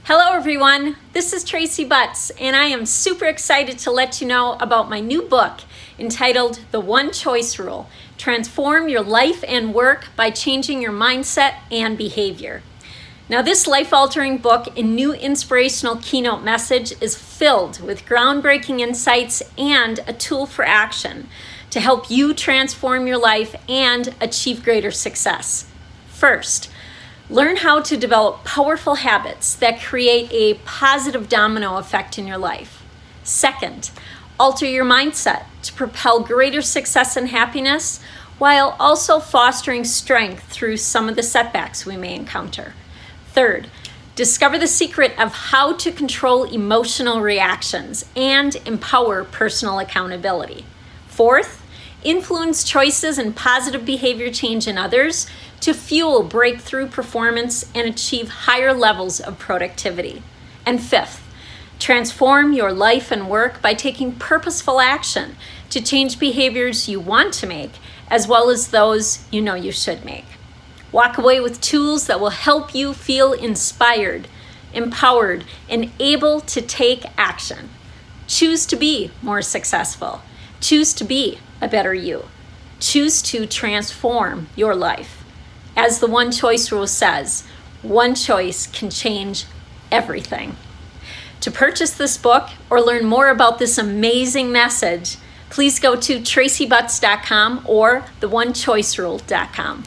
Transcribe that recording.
Hello everyone, this is Tracy Butz, and I am super excited to let you know about my new book entitled The One Choice Rule: Transform Your Life and Work by Changing Your Mindset and Behavior. Now, this life-altering book and new inspirational keynote message is filled with groundbreaking insights and a tool for action to help you transform your life and achieve greater success. First, learn how to develop powerful habits that create a positive domino effect in your life. Second, alter your mindset to propel greater success and happiness while also fostering strength through some of the setbacks we may encounter. Third, discover the secret of how to control emotional reactions and empower personal accountability. Fourth, influence choices and positive behavior change in others to fuel breakthrough performance and achieve higher levels of productivity. And fifth, transform your life and work by taking purposeful action to change behaviors you want to make, as well as those you know you should make. Walk away with tools that will help you feel inspired, empowered, and able to take action. Choose to be more successful. Choose to be a better you. Choose to transform your life. As the One Choice Rule says, one choice can change everything. To purchase this book or learn more about this amazing message, please go to tracybutz.com or theonechoicerule.com.